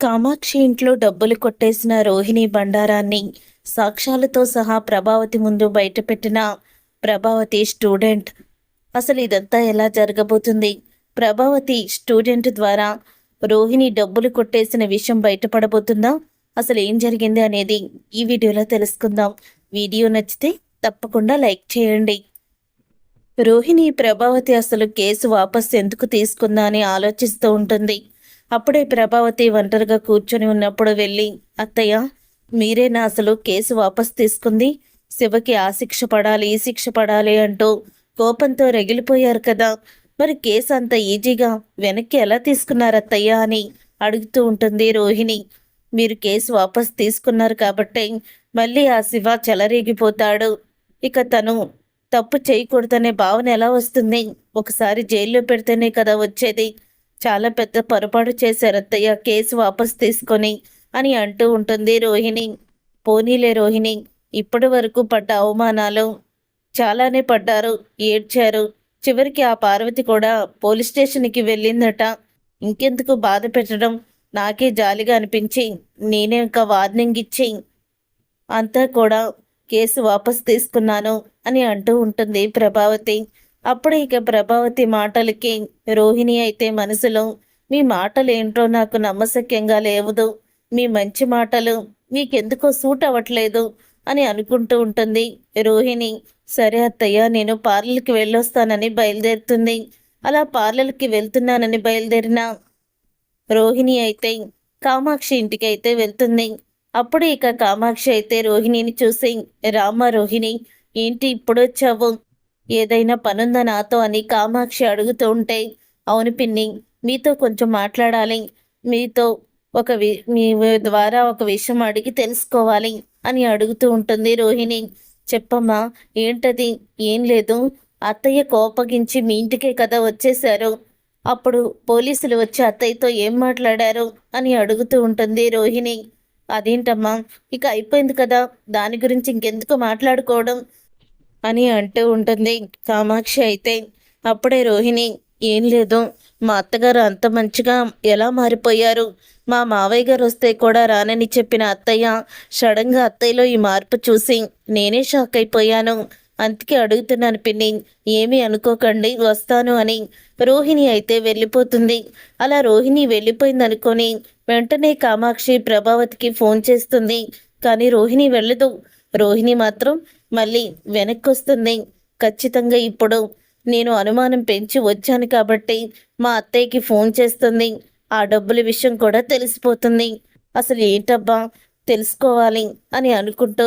కామాక్షి ఇంట్లో డబ్బులు కొట్టేసిన రోహిణి బండారాన్ని సాక్ష్యాలతో సహా ప్రభావతి ముందు బయటపెట్టిన ప్రభావతి స్టూడెంట్. అసలు ఇదంతా ఎలా జరగబోతుంది? ప్రభావతి స్టూడెంట్ ద్వారా రోహిణి డబ్బులు కొట్టేసిన విషయం బయటపడబోతుందా? అసలు ఏం జరిగింది అనేది ఈ వీడియోలో తెలుసుకుందాం. వీడియో నచ్చితే తప్పకుండా లైక్ చేయండి. రోహిణి ప్రభావతి అసలు కేసు వాపస్ ఎందుకు తీసుకుందా అని ఆలోచిస్తూ ఉంటుంది. అప్పుడే ప్రభావతి ఒంటరిగా కూర్చొని ఉన్నప్పుడు వెళ్ళి, అత్తయ్య, మీరేనా అసలు కేసు వాపస్ తీసుకుంది? శివకి ఆ శిక్ష పడాలి, ఈ శిక్ష పడాలి అంటూ కోపంతో రగిలిపోయారు కదా, మరి కేసు అంత ఈజీగా వెనక్కి ఎలా తీసుకున్నారు అత్తయ్య అని అడుగుతూ ఉంటుంది రోహిణి. మీరు కేసు వాపస్ తీసుకున్నారు కాబట్టే మళ్ళీ ఆ శివ చెలరేగిపోతాడు. ఇక తను తప్పు చేయకూడదనే భావన ఎలా వస్తుంది? ఒకసారి జైల్లో పెడితేనే కదా వచ్చేది. చాలా పెద్ద పొరపాటు చేశారు అత్తయ్య కేసు వాపస్ తీసుకొని అని అంటూ ఉంటుంది రోహిణి. పోనీలే రోహిణి, ఇప్పటి వరకు పడ్డ అవమానాలు చాలానే పడ్డారు, ఏడ్చారు. చివరికి ఆ పార్వతి కూడా పోలీస్ స్టేషన్కి వెళ్ళిందట. ఇంకెందుకు బాధ పెట్టడం? నాకే జాలిగా అనిపించి నేనే ఇంకా వార్నింగ్ ఇచ్చి అంతా కూడా కేసు వాపస్ తీసుకున్నాను అని అంటూ ఉంటుంది ప్రభావతి. అప్పుడు ఇక ప్రభావతి మాటలకి రోహిణి అయితే మనసులో, మీ మాటలు ఏంటో నాకు నమ్మశక్యంగా లేవదు, మీ మంచి మాటలు మీకెందుకో సూట్ అవ్వట్లేదు అని అనుకుంటూ ఉంటుంది రోహిణి. సరే అత్తయ్య, నేను పార్లర్కి వెళ్ళొస్తానని బయలుదేరుతుంది. అలా పార్లర్కి వెళ్తున్నానని బయలుదేరిన రోహిణి అయితే కామాక్షి ఇంటికి అయితే వెళ్తుంది. అప్పుడు ఇక కామాక్షి అయితే రోహిణిని చూసి, రామ్మ రోహిణి, ఏంటి ఇప్పుడు వచ్చావు? ఏదైనా పనుందా నాతో అని కామాక్షి అడుగుతూ ఉంటే, అవును పిన్ని, మీతో కొంచెం మాట్లాడాలి, మీతో మీ ద్వారా ఒక విషయం అడిగి తెలుసుకోవాలి అని అడుగుతూ ఉంటుంది రోహిణి. చెప్పమ్మా, ఏంటది? ఏం లేదు, అత్తయ్య కోపగించి మీ ఇంటికే కదా వచ్చేశారు, అప్పుడు పోలీసులు వచ్చి అత్తయ్యతో ఏం మాట్లాడారు అని అడుగుతూ ఉంటుంది రోహిణి. అదేంటమ్మా, ఇక అయిపోయింది కదా, దాని గురించి ఇంకెందుకు మాట్లాడుకోవడం అని అంటూ ఉంటుంది కామాక్షి అయితే. అప్పుడే రోహిణి, ఏం లేదు, మా అత్తగారు అంత మంచిగా ఎలా మారిపోయారు? మా మావయ్య గారు వస్తే కూడా రానని చెప్పిన అత్తయ్య సడన్గా అత్తయ్యలో ఈ మార్పు చూసి నేనే షాక్ అయిపోయాను. అందుకే అడుగుతున్నాను పిన్ని, ఏమీ అనుకోకండి, వస్తాను అని రోహిణి అయితే వెళ్ళిపోతుంది. అలా రోహిణి వెళ్ళిపోయింది అనుకొని వెంటనే కామాక్షి ప్రభావతికి ఫోన్ చేస్తుంది. కానీ రోహిణి వెళ్ళదు. రోహిణి మాత్రం మళ్ళీ వెనక్కి వస్తుంది. ఖచ్చితంగా ఇప్పుడు నేను అనుమానం పెంచి వచ్చాను కాబట్టి మా అత్తయ్యకి ఫోన్ చేస్తుంది. ఆ డబ్బుల విషయం కూడా తెలిసిపోతుంది. అసలు ఏంటబ్బా తెలుసుకోవాలి అని అనుకుంటూ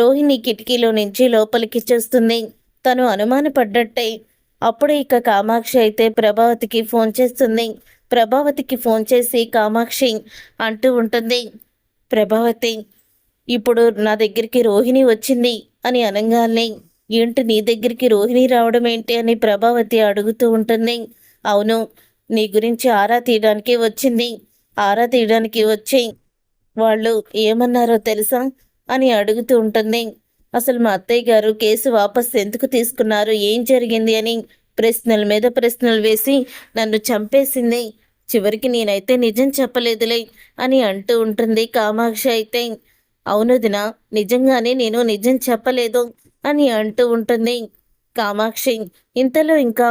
రోహిణి కిటికీలో నుంచి లోపలికి చూస్తుంది. తను అనుమానపడ్డట్టే. అప్పుడు ఇక కామాక్షి అయితే ప్రభావతికి ఫోన్ చేస్తుంది. ప్రభావతికి ఫోన్ చేసి కామాక్షి అంటూ ఉంటుంది, ప్రభావతి, ఇప్పుడు నా దగ్గరికి రోహిణి వచ్చింది అని అనగానే, ఏంటి నీ దగ్గరికి రోహిణి రావడం ఏంటి అని ప్రభావతి అడుగుతూ ఉంటుంది. అవును, నీ గురించి ఆరా తీయడానికి వచ్చింది. ఆరా తీయడానికి వచ్చి వాళ్ళు ఏమన్నారో తెలుసా అని అడుగుతూ ఉంటుంది. అసలు మా అత్తయ్య గారు కేసు వాపస్ ఎందుకు తీసుకున్నారు, ఏం జరిగింది అని ప్రశ్నల మీద ప్రశ్నలు వేసి నన్ను చంపేసింది. చివరికి నేనైతే నిజం చెప్పలేదులే అని అంటూ ఉంటుంది కామాక్షి అయితే. అవునుదిన, నిజంగానే నేను నిజం చెప్పలేదు అని అంటూ ఉంటుంది కామాక్షి. ఇంతలో ఇంకా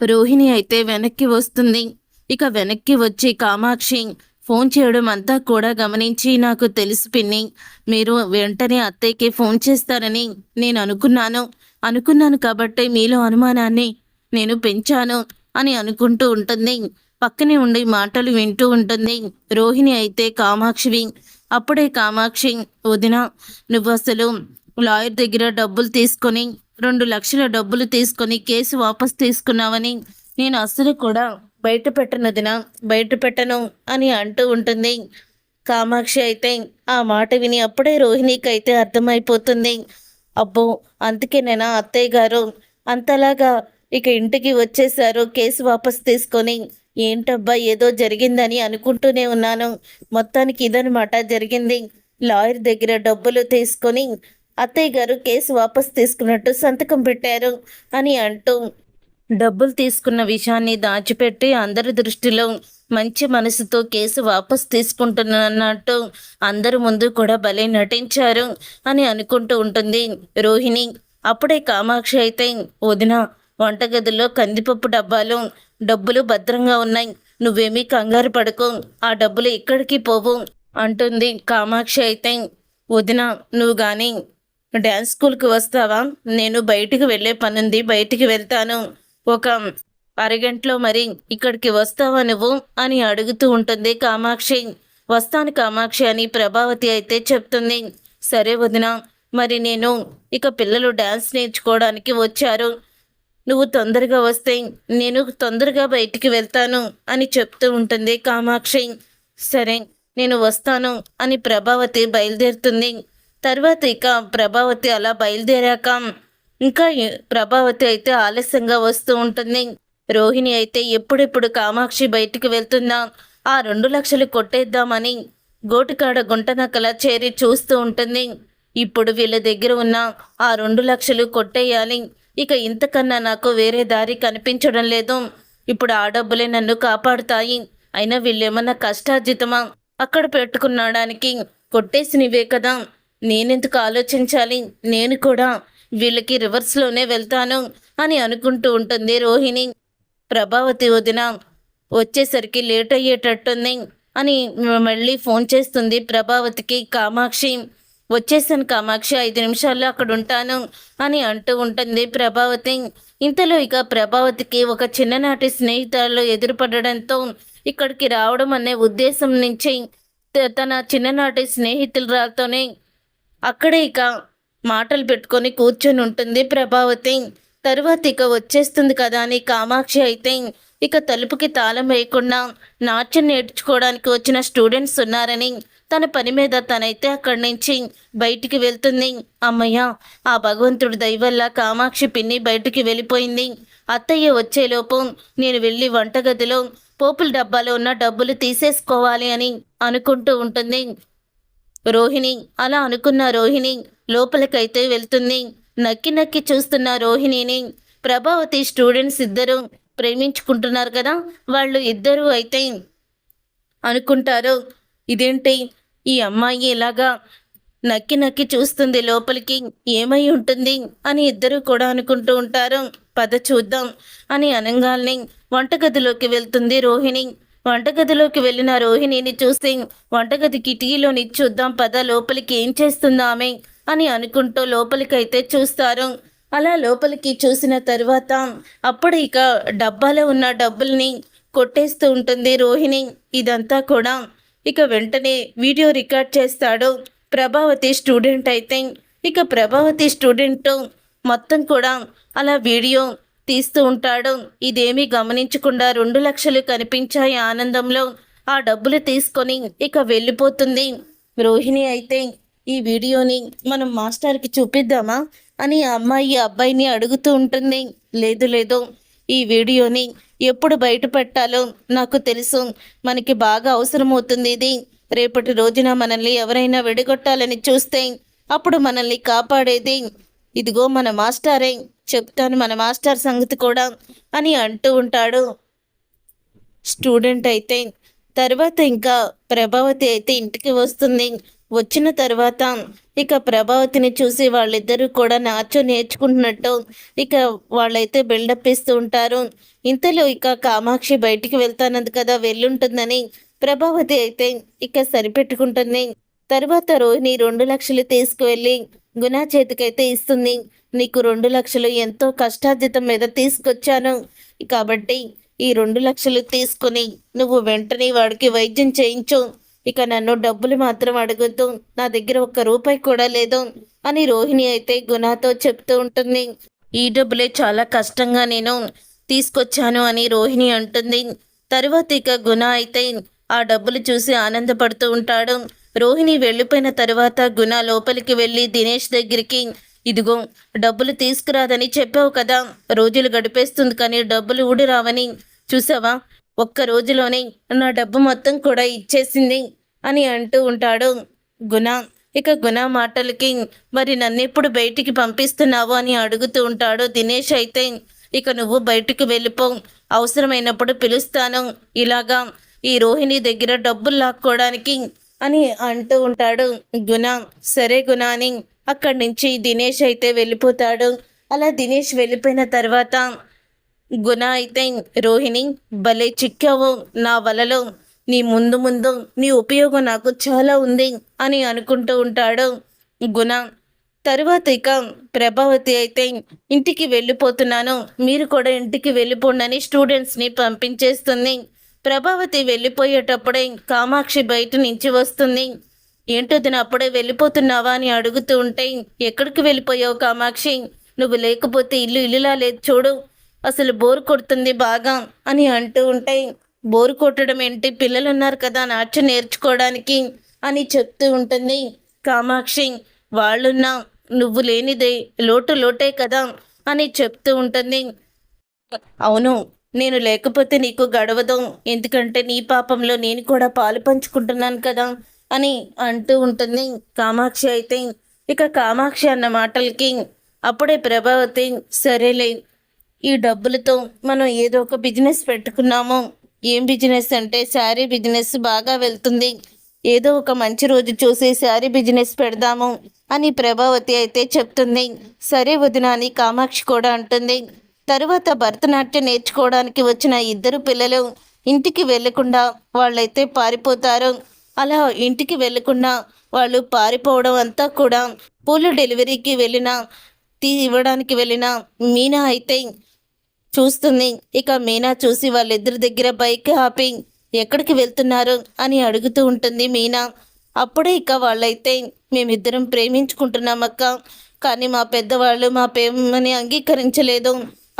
రోహిణి అయితే వెనక్కి వస్తుంది. ఇక వెనక్కి వచ్చి కామాక్షి ఫోన్ చేయడం అంతా కూడా గమనించి, నాకు తెలుసు పిన్ని, మీరు వెంటనే అత్తయ్యకి ఫోన్ చేస్తారని నేను అనుకున్నాను కాబట్టి మీలో అనుమానాన్ని నేను పెంచాను అని అనుకుంటూ ఉంటుంది. పక్కనే ఉండి మాటలు వింటూ ఉంటుంది రోహిణి అయితే కామాక్షివి. అప్పుడే కామాక్షి, వదిన, నువ్వు అసలు లాయర్ దగ్గర డబ్బులు తీసుకొని 2 లక్షల డబ్బులు తీసుకొని కేసు వాపస్ తీసుకున్నావని నేను అసలు కూడా బయట పెట్టను అని అంటూ ఉంటుంది కామాక్షి అయితే. ఆ మాట విని అప్పుడే రోహిణికి అయితే అర్థమైపోతుంది. అబ్బో, అందుకేనేనా అత్తయ్య గారు అంతలాగా ఇక ఇంటికి వచ్చేసారు కేసు వాపస్ తీసుకొని? ఏంటబ్బా, ఏదో జరిగిందని అనుకుంటూనే ఉన్నాను, మొత్తానికి ఇదనమాట జరిగింది. లాయర్ దగ్గర డబ్బులు తీసుకొని అత్తయ్య గారు కేసు వాపస్ తీసుకున్నట్టు సంతకం పెట్టారు అని అంటూ డబ్బులు తీసుకున్న విషయాన్ని దాచిపెట్టి అందరి దృష్టిలో మంచి మనసుతో కేసు వాపస్ తీసుకుంటున్నట్టు అందరి ముందు కూడా భలే నటించారు అని అనుకుంటూ ఉంటుంది రోహిణి. అప్పుడే కామాక్షి అయితే, వదిన, వంటగదిలో కందిపప్పు డబ్బులు భద్రంగా ఉన్నాయి, నువ్వేమీ కంగారు పడకు, ఆ డబ్బులు ఎక్కడికి పోవు అంటుంది. కామాక్షి అయితే, వదిన, నువ్వు కానీ డ్యాన్స్ స్కూల్కి వస్తావా? నేను బయటికి వెళ్ళే పనుంది, బయటికి వెళ్తాను, ఒక అరగంటలో మరి ఇక్కడికి వస్తావా నువ్వు అని అడుగుతూ ఉంటుంది కామాక్షి. వస్తాను కామాక్షి అని ప్రభావతి అయితే చెప్తుంది. సరే వదిన, మరి నేను ఇక పిల్లలు డ్యాన్స్ నేర్చుకోవడానికి వచ్చారు, నువ్వు తొందరగా వస్తే నేను తొందరగా బయటికి వెళ్తాను అని చెప్తూ ఉంటుంది కామాక్షి. సరే నేను వస్తాను అని ప్రభావతి బయలుదేరుతుంది. తర్వాత ఇక ప్రభావతి అలా బయలుదేరాక ఇంకా ప్రభావతి అయితే ఆలస్యంగా వస్తూ ఉంటుంది. రోహిణి అయితే ఎప్పుడెప్పుడు కామాక్షి బయటికి వెళ్తుందా, ఆ 2 లక్షలు కొట్టేద్దామని గోటికాడ గుంటనక్కలా చేరి చూస్తూ ఉంటుంది. ఇప్పుడు వీళ్ళ దగ్గర ఉన్న ఆ 2 లక్షలు కొట్టేయాలి, ఇక ఇంతకన్నా నాకు వేరే దారి కనిపించడం లేదు, ఇప్పుడు ఆ డబ్బులే నన్ను కాపాడుతాయి, అయినా వీళ్ళేమన్నా కష్టార్జితమా, అక్కడ పెట్టుకున్నాడానికి కొట్టేసినవే కదా, నేనెందుకు ఆలోచించాలి, నేను కూడా వీళ్ళకి రివర్స్లోనే వెళ్తాను అని అనుకుంటూ ఉంటుంది రోహిణి. ప్రభావతి వదిన వచ్చేసరికి లేట్ అయ్యేటట్టుంది అని మళ్ళీ ఫోన్ చేస్తుంది ప్రభావతికి కామాక్షి. వచ్చేసాను కామాక్షి, 5 నిమిషాల్లో అక్కడ ఉంటాను అని అంటూ ఉంటుంది ప్రభావతి. ఇంతలో ఇక ప్రభావతికి ఒక చిన్ననాటి స్నేహితులు ఎదురుపడడంతో ఇక్కడికి రావడం అనే ఉద్దేశం నుంచి తన చిన్ననాటి స్నేహితులతోనే అక్కడే ఇక మాటలు పెట్టుకొని కూర్చొని ఉంటుంది ప్రభావతి. తరువాత ఇక వచ్చేస్తుంది కదా అని కామాక్షి అయితే ఇక తలుపుకి తాళం వేయకుండా నాట్యం నేర్చుకోవడానికి వచ్చిన స్టూడెంట్స్ ఉన్నారని తన పని మీద తనైతే అక్కడి నుంచి బయటికి వెళ్తుంది. అమ్మయ్య, ఆ భగవంతుడి దయ వల్ల కామాక్షి పిన్ని బయటికి వెళ్ళిపోయింది, అత్తయ్య వచ్చేలోపు నేను వెళ్ళి వంటగదిలో పోపుల డబ్బాలో ఉన్న డబ్బులు తీసేసుకోవాలి అని అనుకుంటూ ఉంటుంది రోహిణి. అలా అనుకున్న రోహిణి లోపలికైతే వెళ్తుంది. నక్కి నక్కి చూస్తున్న రోహిణిని ప్రభావతి స్టూడెంట్స్ ఇద్దరు ప్రేమించుకుంటున్నారు కదా, వాళ్ళు ఇద్దరూ అయితే అనుకుంటారు, ఇదేంటి ఈ అమ్మాయి ఇలాగా నక్కి నక్కి చూస్తుంది లోపలికి, ఏమై ఉంటుంది అని ఇద్దరు కూడా అనుకుంటూ ఉంటారు. పద చూద్దాం అని అనగానే వంటగదిలోకి వెళ్తుంది రోహిణి. వంటగదిలోకి వెళ్ళిన రోహిణిని చూసి వంటగది కిటికీలోని చూద్దాం పద, లోపలికి ఏం చేస్తుందా ఆమె అని అనుకుంటూ లోపలికైతే చూస్తారు. అలా లోపలికి చూసిన తర్వాత అప్పుడు ఇక డబ్బాలో ఉన్న డబ్బుల్ని కొట్టేస్తూ ఉంటుంది రోహిణి. ఇదంతా కూడా ఇక వెంటనే వీడియో రికార్డ్ చేస్తాడు ప్రభావతి స్టూడెంట్ అయితే. ఇక ప్రభావతి స్టూడెంట్ మొత్తం కూడా అలా వీడియో తీస్తూ ఉంటాడు. ఇదేమీ గమనించకుండా 2 లక్షలు కనిపించాయి ఆనందంలో. ఆ డబ్బులు తీసుకొని ఇక వెళ్ళిపోతుంది రోహిణి. అయితే ఈ వీడియోని మనం మాస్టర్కి చూపిద్దామా అని ఆ అమ్మాయి అబ్బాయిని అడుగుతూ ఉంటుంది. లేదు, ఈ వీడియోని ఎప్పుడు బయట పెట్టాలో నాకు తెలుసు, మనకి బాగా అవసరమవుతుంది ఇది. రేపటి రోజున మనల్ని ఎవరైనా విడగొట్టాలని చూస్తే అప్పుడు మనల్ని కాపాడేది ఇదిగో మన మాస్టరే, చెప్తాను మన మాస్టర్ సంగతి కూడా అని అంటూ ఉంటాడు స్టూడెంట్ అయితే. తర్వాత ఇంకా ప్రభావతి అయితే ఇంటికి వస్తుంది. వచ్చిన తర్వాత ఇక ప్రభావతిని చూసి వాళ్ళిద్దరూ కూడా నాట్యం నేర్చుకుంటున్నట్టు ఇక వాళ్ళైతే బిల్డప్ ఇస్తూ ఉంటారు. ఇంతలో ఇక కామాక్షి బయటికి వెళ్తానంది కదా, వెళ్ళుంటుందని ప్రభావతి అయితే ఇక సరిపెట్టుకుంటుంది. తర్వాత రోహిణి 2 లక్షలు తీసుకువెళ్ళి గుణ చేతికైతే ఇస్తుంది. నీకు 2 లక్షలు ఎంతో కష్టార్జితం మీద తీసుకొచ్చాను, కాబట్టి ఈ 2 లక్షలు తీసుకుని నువ్వు వెంటనే వాడికి వైద్యం చేయించు, ఇక నన్ను డబ్బులు మాత్రం అడగొద్దు, నా దగ్గర 1 రూపాయి కూడా లేదు అని రోహిణి అయితే గుణతో చెప్తూ ఉంటుంది. ఈ డబ్బులే చాలా కష్టంగా నేను తీసుకొచ్చాను అని రోహిణి అంటుంది. తరువాత ఇక గుణ అయితే ఆ డబ్బులు చూసి ఆనందపడుతూ ఉంటాడు. రోహిణి వెళ్ళిపోయిన తర్వాత గుణ లోపలికి వెళ్ళి దినేష్ దగ్గరికి, ఇదిగో డబ్బులు తీసుకురాదని చెప్పావు కదా, రోజులు గడిపేస్తుంది కానీ డబ్బులు ఊడి రావని, చూసావా 1 రోజులోనే నా డబ్బు మొత్తం కూడా ఇచ్చేసింది అని అంటూ ఉంటాడు గుణ. ఇక గుణ మాటలకి మరి నన్నెప్పుడు బయటికి పంపిస్తున్నావు అని అడుగుతూ ఉంటాడు దినేష్ అయితే. ఇక నువ్వు బయటికి వెళ్ళిపో, అవసరమైనప్పుడు పిలుస్తాను, ఇలాగా ఈ రోహిణి దగ్గర డబ్బులు లాక్కోవడానికి అని అంటూ ఉంటాడు గుణ. సరే గుణ అని అక్కడి నుంచి దినేష్ అయితే వెళ్ళిపోతాడు. అలా దినేష్ వెళ్ళిపోయిన తర్వాత గుణ అయితే, రోహిణి భలే చిక్కావు నా వలలో, నీ ముందు ముందు నీ ఉపయోగం నాకు చాలా ఉంది అని అనుకుంటూ ఉంటాడు గుణ. తరువాత ఇక ప్రభావతి అయితే, ఇంటికి వెళ్ళిపోతున్నాను, మీరు కూడా ఇంటికి వెళ్ళిపోండి స్టూడెంట్స్ని పంపించేస్తుంది. ప్రభావతి వెళ్ళిపోయేటప్పుడే కామాక్షి బయట నుంచి వస్తుంది. ఏంటో అప్పుడే వెళ్ళిపోతున్నావా అని అడుగుతూ ఉంటే, ఎక్కడికి వెళ్ళిపోయావు కామాక్షి, నువ్వు లేకపోతే ఇల్లులా లేదు చూడు, అసలు బోరు కొడుతుంది బాగా అని అంటూ ఉంటే, బోరు కొట్టడం ఏంటి, పిల్లలు ఉన్నారు కదా నాట్యం నేర్చుకోవడానికి అని చెప్తూ ఉంటుంది కామాక్షి. వాళ్ళున్నా నువ్వు లేనిదే లోటే కదా అని చెప్తూ ఉంటుంది. అవును, నేను లేకపోతే నీకు గడవదు, ఎందుకంటే నీ పాపంలో నేను కూడా పాలు పంచుకుంటున్నాను కదా అని అంటూ ఉంటుంది కామాక్షి అయితే. ఇక కామాక్షి అన్న మాటలకి అప్పుడే ప్రభావతి, సరేలే ఈ డబ్బులతో మనం ఏదో ఒక బిజినెస్ పెట్టుకున్నాము. ఏం బిజినెస్ అంటే శారీ బిజినెస్ బాగా వెళ్తుంది, ఏదో ఒక మంచి రోజు చూసి శారీ బిజినెస్ పెడదాము అని ప్రభావతి అయితే చెప్తుంది. సరే వదిన అని కామాక్షి కూడా అంటుంది. తరువాత భరతనాట్యం నేర్చుకోవడానికి వచ్చిన ఇద్దరు పిల్లలు ఇంటికి వెళ్లకుండా వాళ్ళైతే పారిపోతారు. అలా ఇంటికి వెళ్లకుండా వాళ్ళు పారిపోవడం అంతా కూడా పూలు డెలివరీకి ఇవ్వడానికి వెళ్ళిన మీనా అయితే చూస్తుంది. ఇక మీనా చూసి వాళ్ళిద్దరి దగ్గర బైక్ ఆపి ఎక్కడికి వెళ్తున్నారు అని అడుగుతూ ఉంటుంది మీనా. అప్పుడే ఇక వాళ్ళైతే, మేమిద్దరం ప్రేమించుకుంటున్నామక్క, కానీ మా పెద్దవాళ్ళు మా ప్రేమని అంగీకరించలేదు.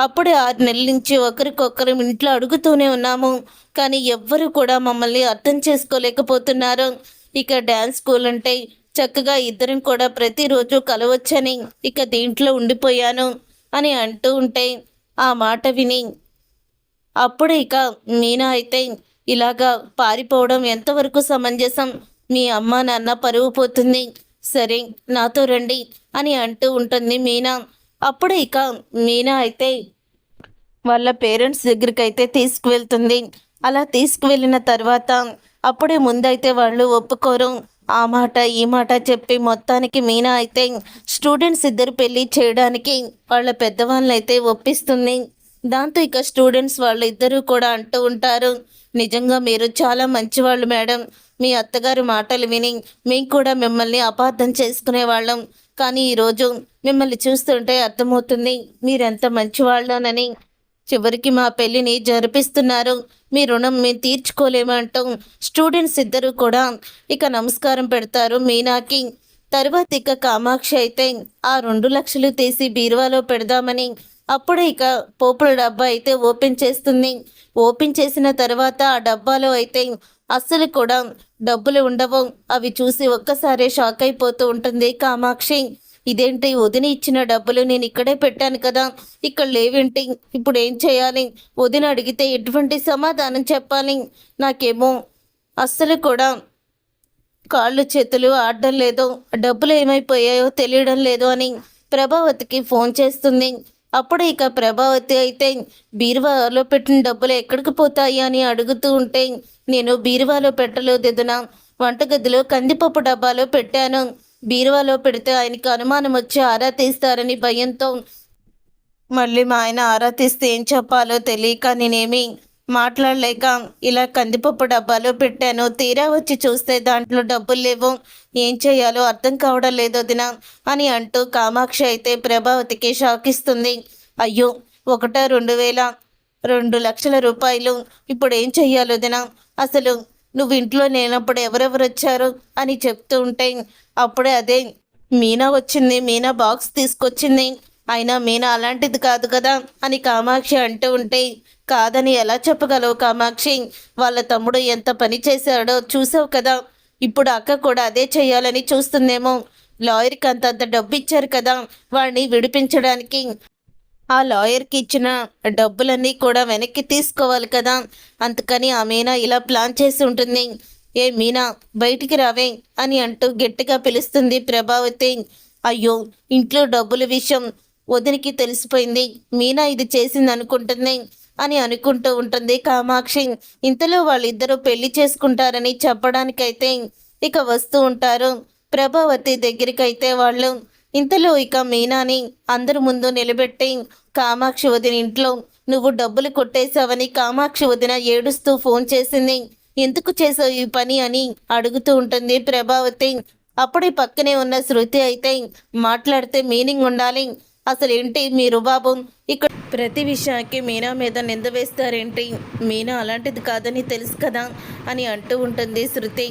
అప్పుడే 6 నెలల నుంచి ఒకరికొకరు ఇంట్లో అడుగుతూనే ఉన్నాము, కానీ ఎవ్వరూ కూడా మమ్మల్ని అర్థం చేసుకోలేకపోతున్నారు. ఇక డ్యాన్స్ స్కూల్ అంటే చక్కగా ఇద్దరం కూడా ప్రతిరోజు కలవచ్చని ఇక దీంట్లో ఉండిపోయాను అని అంటూ ఉంటే, ఆ మాట విని అప్పుడు ఇక మీనా అయితే, ఇలాగా పారిపోవడం ఎంతవరకు సమంజసం, మీ అమ్మ నాన్న పరువు పోతుంది, సరే నాతో రండి అని అంటూ ఉంటుంది మీనా. అప్పుడు ఇక మీనా అయితే వాళ్ళ పేరెంట్స్ దగ్గరికి అయితే తీసుకువెళ్తుంది. అలా తీసుకువెళ్ళిన తర్వాత అప్పుడే ముందైతే వాళ్ళు ఒప్పుకోరు. ఆ మాట ఈ మాట చెప్పి మొత్తానికి మీనా అయితే స్టూడెంట్స్ ఇద్దరు పెళ్ళి చేయడానికి వాళ్ళ పెద్దవాళ్ళని అయితే ఒప్పిస్తుంది. దాంతో ఇక స్టూడెంట్స్ వాళ్ళు ఇద్దరూ కూడా అంటూ ఉంటారు, నిజంగా మీరు చాలా మంచివాళ్ళు మేడం, మీ అత్తగారి మాటలు విని మేము కూడా మిమ్మల్ని అపార్థం చేసుకునేవాళ్ళం, కానీ ఈరోజు మిమ్మల్ని చూస్తుంటే అర్థమవుతుంది మీరెంత మంచివాళ్ళోనని. చివరికి మా పెళ్ళిని జరిపిస్తున్నారు, మీ రుణం మేము తీర్చుకోలేమంటూ స్టూడెంట్స్ ఇద్దరు కూడా ఇక నమస్కారం పెడతారు మీనాకి. తర్వాత ఇక కామాక్షి అయితే ఆ 2 లక్షలు తీసి బీరువాలో పెడదామని అప్పుడే ఇక పోపుల డబ్బా అయితే ఓపెన్ చేస్తుంది. ఓపెన్ చేసిన తర్వాత ఆ డబ్బాలో అయితే అస్సలు కూడా డబ్బులు ఉండవు. అవి చూసి ఒక్కసారే షాక్ అయిపోతూ ఉంటుంది కామాక్షి. ఇదేంటి, వదిన ఇచ్చిన డబ్బులు నేను ఇక్కడే పెట్టాను కదా, ఇక్కడ లేవేంటి, ఇప్పుడు ఏం చేయాలి, వదిన అడిగితే ఎటువంటి సమాధానం చెప్పాలి, నాకేమో అస్సలు కూడా కాళ్ళు చేతులు ఆడడం లేదు, డబ్బులు ఏమైపోయాయో తెలియడం లేదు అని ప్రభావతికి ఫోన్ చేస్తుంది. అప్పుడు ఇక ప్రభావతి అయితే బీరువాలో పెట్టిన డబ్బులు ఎక్కడికి పోతాయి అని అడుగుతూ ఉంటే, నేను బీరువాలో పెట్టలేదు వదిన, వంటగదిలో కందిపప్పు డబ్బాలో పెట్టాను, బీరువాలో పెడితే ఆయనకి అనుమానం వచ్చి ఆరా తీస్తారని భయంతో, మళ్ళీ మా ఆయన ఆరా తీస్తే ఏం చెప్పాలో తెలియక నేనేమి మాట్లాడలేక ఇలా కందిపప్పు డబ్బాలో పెట్టాను, తీరా వచ్చి చూస్తే దాంట్లో డబ్బులు లేవు, ఏం చేయాలో అర్థం కావడం లేదు వదిన అని అంటూ కామాక్షి అయితే ప్రభావతికి షాక్ ఇస్తుంది. అయ్యో, 2 లక్షల రూపాయలు, ఇప్పుడు ఏం చెయ్యాలి వదిన, అసలు నువ్వు ఇంట్లో లేనప్పుడు ఎవరెవరు వచ్చారు అని చెప్తూ ఉంటే, అప్పుడే అదే మీనా వచ్చింది, మీనా బాక్స్ తీసుకొచ్చింది, అయినా మీనా అలాంటిది కాదు కదా అని కామాక్షి అంటూ ఉంటే, కాదని ఎలా చెప్పగలవు కామాక్షి, వాళ్ళ తమ్ముడు ఎంత పని చేశాడో చూసావు కదా, ఇప్పుడు అక్క కూడా అదే చేయాలని చూస్తుందేమో, లాయర్కి అంతంత డబ్బు ఇచ్చారు కదా వాడిని విడిపించడానికి, ఆ లాయర్కి ఇచ్చిన డబ్బులన్నీ కూడా వెనక్కి తీసుకోవాలి కదా, అందుకని ఆ మీనా ఇలా ప్లాన్ చేసి ఉంటుంది. ఏ మీనా, బయటికి రావే అని అంటూ గట్టిగా పిలుస్తుంది ప్రభావతి. అయ్యో, ఇంట్లో డబ్బుల విషయం వదినికి తెలిసిపోయింది, మీనా ఇది చేసింది అనుకుంటుంది, అని అనుకుంటూ ఉంటుంది కామాక్షి. ఇంతలో వాళ్ళిద్దరూ పెళ్లి చేసుకుంటారని చెప్పడానికైతే ఇక వస్తూ ఉంటారు ప్రభావతి దగ్గరికైతే వాళ్ళు. ఇంతలో ఇక మీనాని అందరి ముందు నిలబెట్టి కామాక్షి వదిన ఇంట్లో నువ్వు డబ్బులు కొట్టేశావని కామాక్షి వదిన ఏడుస్తూ ఫోన్ చేసింది. ఎందుకు చేసావు ఈ పని అని అడుగుతూ ఉంటుంది ప్రభావతి. అప్పుడే పక్కనే ఉన్న శృతి అయితే మాట్లాడితే మీనింగ్ ఉండాలి, అసలేంటి మీ రుబాబు, ఇక్కడ ప్రతి విషయానికి మీనా మీద నింద వేస్తారేంటి, మీనా అలాంటిది కాదని తెలుసు కదా అని అంటూ ఉంటుంది శృతి.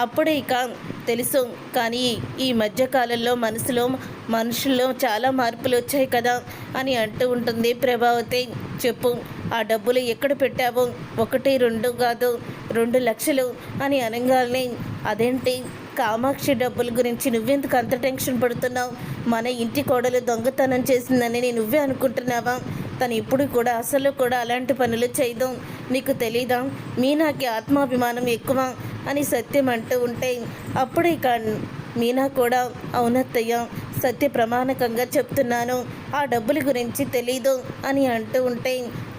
అప్పుడే ఇక తెలుసు, కానీ ఈ మధ్యకాలంలో మనుషుల్లో చాలా మార్పులు వచ్చాయి కదా అని అంటూ ఉంటుంది ప్రభావతి. చెప్పు, ఆ డబ్బులు ఎక్కడ పెట్టావు? 1, 2 కాదు 2 లక్షలు అని అనగానే అదేంటి కామాక్షి డబ్బుల గురించి నువ్వెందుకు అంత టెన్షన్ పడుతున్నావు? మన ఇంటి కోడలు దొంగతనం చేసిందని నువ్వే అనుకుంటున్నావా? తను ఇప్పుడు కూడా అసలు కూడా అలాంటి పనులు చేయదు, నీకు తెలీదా? మీనాకి ఆత్మాభిమానం ఎక్కువ అని సత్యం అంటూ ఉంటే అప్పుడే ఇక మీనా కూడా అవునత్తయ్య, సత్య ప్రమాణకంగా చెప్తున్నాను, ఆ డబ్బుల గురించి తెలీదు అని అంటూ ఉంటే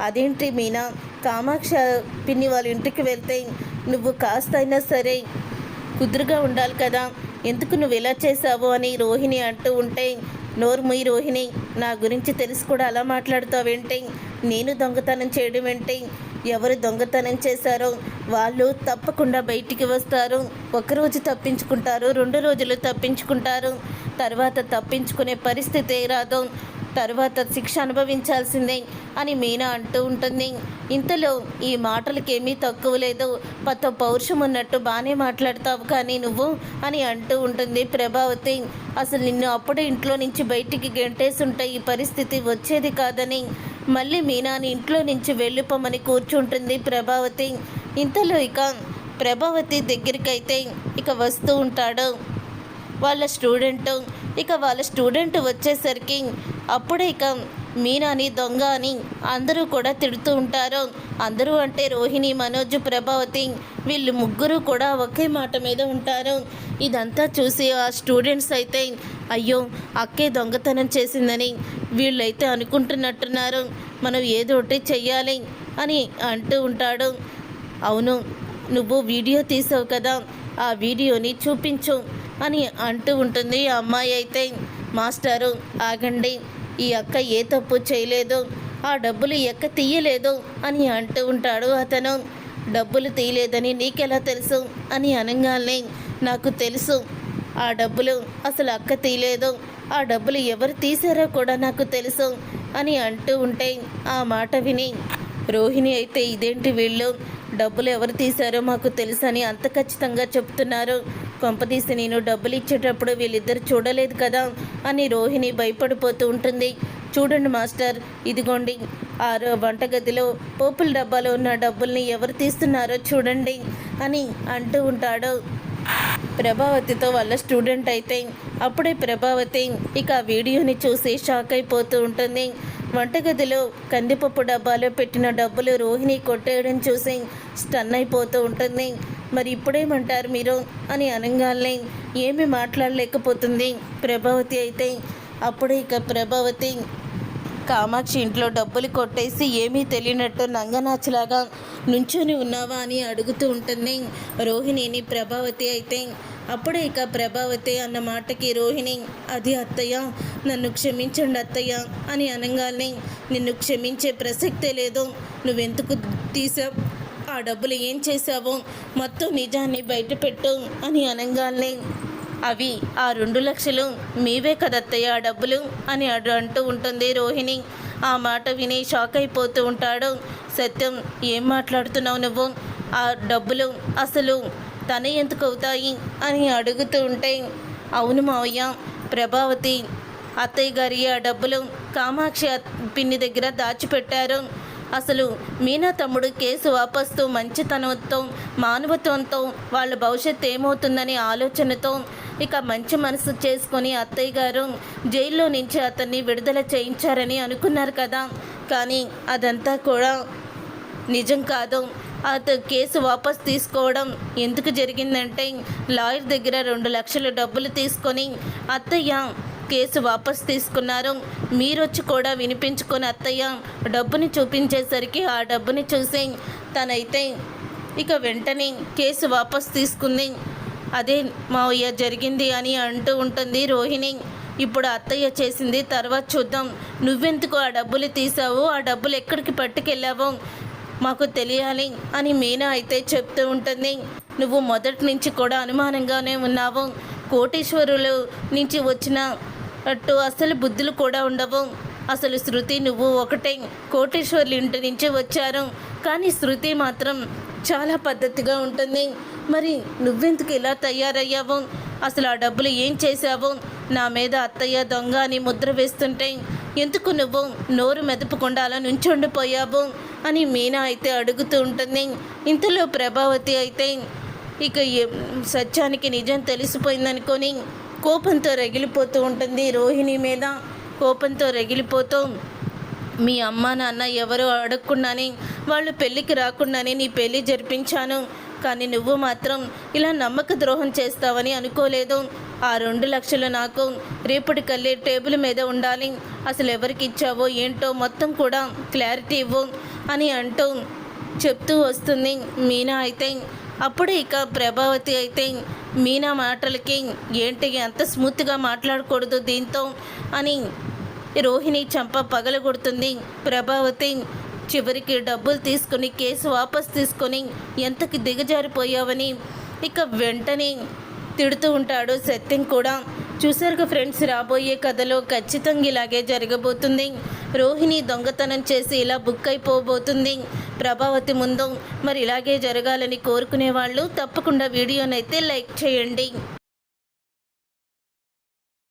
అదేంటి మీనా, కామాక్ష పిన్ని వాళ్ళ ఇంటికి వెళ్తే నువ్వు కాస్త అయినా సరే కుదురుగా ఉండాలి కదా, ఎందుకు నువ్వు ఇలా చేసావు అని రోహిణి అంటూ ఉంటే నోరు ముయ్యి రోహిణి, నా గురించి తెలిసి కూడా అలా మాట్లాడుతావేంటి? నేను దొంగతనం చేయడం ఏంటి? ఎవరు దొంగతనం చేశారో వాళ్ళు తప్పకుండా బయటికి వస్తారు. 1 రోజు తప్పించుకుంటారు, 2 రోజులు తప్పించుకుంటారు, తర్వాత తప్పించుకునే పరిస్థితి రాదు, తర్వాత శిక్ష అనుభవించాల్సిందే అని మీనా అంటూ ఉంటుంది. ఇంతలో ఈ మాటలకేమీ తక్కువ లేదు, పౌరుషం ఉన్నట్టు బాగానే మాట్లాడతావు కానీ నువ్వు అని అంటూ ఉంటుంది ప్రభావతి. అసలు నిన్ను అప్పుడే ఇంట్లో నుంచి బయటికి గెంటేసుంటే ఈ పరిస్థితి వచ్చేది కాదని మళ్ళీ మీనాని ఇంట్లో నుంచి వెళ్ళిపోమని కూర్చుంటుంది ప్రభావతి. ఇంతలో ఇక ప్రభావతి దగ్గరికైతే ఇక వస్తూ ఉంటాడు వాళ్ళ స్టూడెంట్ వచ్చేసరికి అప్పుడే ఇక మీనాని దొంగ అని అందరూ కూడా తిడుతూ ఉంటారు. అందరూ అంటే రోహిణి, మనోజ్, ప్రభావతి వీళ్ళు ముగ్గురు కూడా ఒకే మాట మీద ఉంటారు. ఇదంతా చూసి ఆ స్టూడెంట్స్ అయితే అయ్యో అక్కే దొంగతనం చేసిందని వీళ్ళైతే అనుకుంటున్నట్టున్నారు, మనం ఏదో ఒకటి చెయ్యాలి అని అంటూ ఉంటాడు. అవును, నువ్వు వీడియో తీసావు కదా, ఆ వీడియోని చూపించు అని అంటూ ఉంటుంది ఆ అమ్మాయి అయితే. మాస్టారు ఆగండి, ఈ అక్క ఏ తప్పు చేయలేదు, ఆ డబ్బులు ఎక్క తీయలేదు అని అంటూ ఉంటాడు అతను. డబ్బులు తీయలేదని నీకెలా తెలుసు అని అనగానే నాకు తెలుసు, ఆ డబ్బులు అసలు అక్క తీయలేదు, ఆ డబ్బులు ఎవరు తీశారో కూడా నాకు తెలుసు అని అంటూ ఉంటే ఆ మాట విని రోహిణి అయితే ఇదేంటి వీళ్ళు డబ్బులు ఎవరు తీశారో మాకు తెలుసని అంత ఖచ్చితంగా చెప్తున్నారు, కొంపదీసి నేను డబ్బులు ఇచ్చేటప్పుడు వీళ్ళిద్దరు చూడలేదు కదా అని రోహిణి భయపడిపోతూ ఉంటుంది. చూడండి మాస్టర్, ఇదిగోండి ఆ వంటగదిలో పోపుల డబ్బాలో ఉన్న డబ్బుల్ని ఎవరు తీస్తున్నారో చూడండి అని అంటూ ఉంటాడు ప్రభావతితో వాళ్ళ స్టూడెంట్ అయితే. అప్పుడే ప్రభావతి ఇక ఆ వీడియోని చూసి షాక్ అయిపోతూ ఉంటుంది. వంటగదిలో కందిపప్పు డబ్బాలో పెట్టిన డబ్బులు రోహిణి కొట్టేయడం చూసి స్టన్ అయిపోతూ ఉంటుంది. మరి ఇప్పుడేమంటారు మీరు అని అనగానే ఏమీ మాట్లాడలేకపోతుంది ప్రభావతి అయితే. అప్పుడే ఇక ప్రభావతి కామాక్షి ఇంట్లో డబ్బులు కొట్టేసి ఏమీ తెలియనట్టు నంగనాచులాగా నుంచొని ఉన్నావా అని అడుగుతూ ఉంటుంది రోహిణిని ప్రభావతి అయితే. అప్పుడే ఇక ప్రభావతి అన్న మాటకి రోహిణి అది అత్తయ్య, నన్ను క్షమించండి అత్తయ్య అని అనగానే నిన్ను క్షమించే ప్రసక్తే లేదు, నువ్వెందుకు తీసావు, ఆ డబ్బులు ఏం చేశావో మొత్తం నిజాన్ని బయటపెట్టు అని అనగానే అవి ఆ 2 లక్షలు మీవే కదత్తయ్య ఆ డబ్బులు అని అంటూ ఉంటుంది రోహిణి. ఆ మాట విని షాక్ అయిపోతూ ఉంటాడు సత్యం. ఏం మాట్లాడుతున్నావు నువ్వు, ఆ డబ్బులు అసలు తన ఎందుకు అవుతాయి అని అడుగుతూ ఉంటే అవును మావయ్య, ప్రభావతి అత్తయ్య గారి ఆ డబ్బులు కామాక్షి పిన్ని దగ్గర దాచిపెట్టారు. అసలు మీనా తమ్ముడు కేసు వాపస్తూ మంచితనంతో మానవత్వంతో వాళ్ళ భవిష్యత్తు ఏమవుతుందనే ఆలోచనతో ఇక మంచి మనసు చేసుకొని అత్తయ్య గారు జైల్లో నుంచి అతన్ని విడుదల చేయించారని అనుకున్నారు కదా, కానీ అదంతా కూడా నిజం కాదు. కేసు వాపస్ తీసుకోవడం ఎందుకు జరిగిందంటే లాయర్ దగ్గర 2 లక్షల డబ్బులు తీసుకొని అత్తయ్య కేసు వాపస్ తీసుకున్నారు. మీరొచ్చి కూడా వినిపించుకొని అత్తయ్య డబ్బుని చూపించేసరికి ఆ డబ్బుని చూసి తనైతే ఇక వెంటనే కేసు వాపస్ తీసుకుంది. అదే మావయ్య జరిగింది అని అంటూ ఉంటుంది రోహిణి. ఇప్పుడు అత్తయ్య చేసింది తర్వాత చూద్దాం. నువ్వెందుకు ఆ డబ్బులు తీసావు, ఆ డబ్బులు ఎక్కడికి పట్టుకెళ్ళావో మాకు తెలియాలి అని మీనా అయితే చెప్తూ ఉంటుంది. నువ్వు మొదటి నుంచి కూడా అనుమానంగానే ఉన్నావు. కోటీశ్వరులు నుంచి వచ్చిన అట్టు అసలు బుద్ధులు కూడా ఉండవు. అసలు శృతి నువ్వు ఒకటే కోటీశ్వర్ల ఇంటి నుంచి వచ్చారు, కానీ శృతి మాత్రం చాలా పద్ధతిగా ఉంటుంది. మరి నువ్వెందుకు ఇలా తయారయ్యావు, అసలు ఆ డబ్బులు ఏం చేశావు, నా మీద అత్తయ్య దొంగ అని ముద్ర వేస్తుంటే ఎందుకు నువ్వు నోరు మెదపకుండా అలా నుంచుండిపోయావు అని మీనా అయితే అడుగుతూ ఉంటుంది. ఇంతలో ప్రభావతి అయితే ఇక సత్యానికి నిజం తెలిసిపోయిందనుకొని కోపంతో రగిలిపోతూ ఉంటుంది రోహిణి మీద. కోపంతో రగిలిపోతూ మీ అమ్మ నాన్న ఎవరో అడగకుండానే వాళ్ళు పెళ్ళికి రాకుండానే నీ పెళ్ళి జరిపించాను, కానీ నువ్వు మాత్రం ఇలా నమ్మక ద్రోహం చేస్తావని అనుకోలేదు. ఆ 2 లక్షలు నాకు రేపటికల్లే టేబుల్ మీద ఉండాలి. అసలు ఎవరికి ఇచ్చావో ఏంటో మొత్తం కూడా క్లారిటీ ఇవ్వు అని అంటూ చెప్తూ వస్తుంది మీనా అయితే. అప్పుడు ఇక ప్రభావతి అయితే మీనా మాటలకి ఏంటి అంత స్మూత్గా మాట్లాడకూడదు దీంతో అని రోహిణి చంప పగలగొడుతుంది. ప్రభావతి చివరికి డబ్బులు తీసుకుని కేసు వాపస్ తీసుకొని ఎంతకి దిగజారిపోయావని ఇక వెంటనే తిడుతూ ఉంటాడు సత్యం కూడా. చూసారుగా ఫ్రెండ్స్, రాబోయే కథలో ఖచ్చితంగా ఇలాగే జరగబోతుంది. రోహిణి దొంగతనం చేసి ఇలా బుక్ అయిపోబోతుంది ప్రభావతి ముందు. మరి ఇలాగే జరగాలని కోరుకునే వాళ్ళు తప్పకుండా వీడియోనైతే లైక్ చేయండి.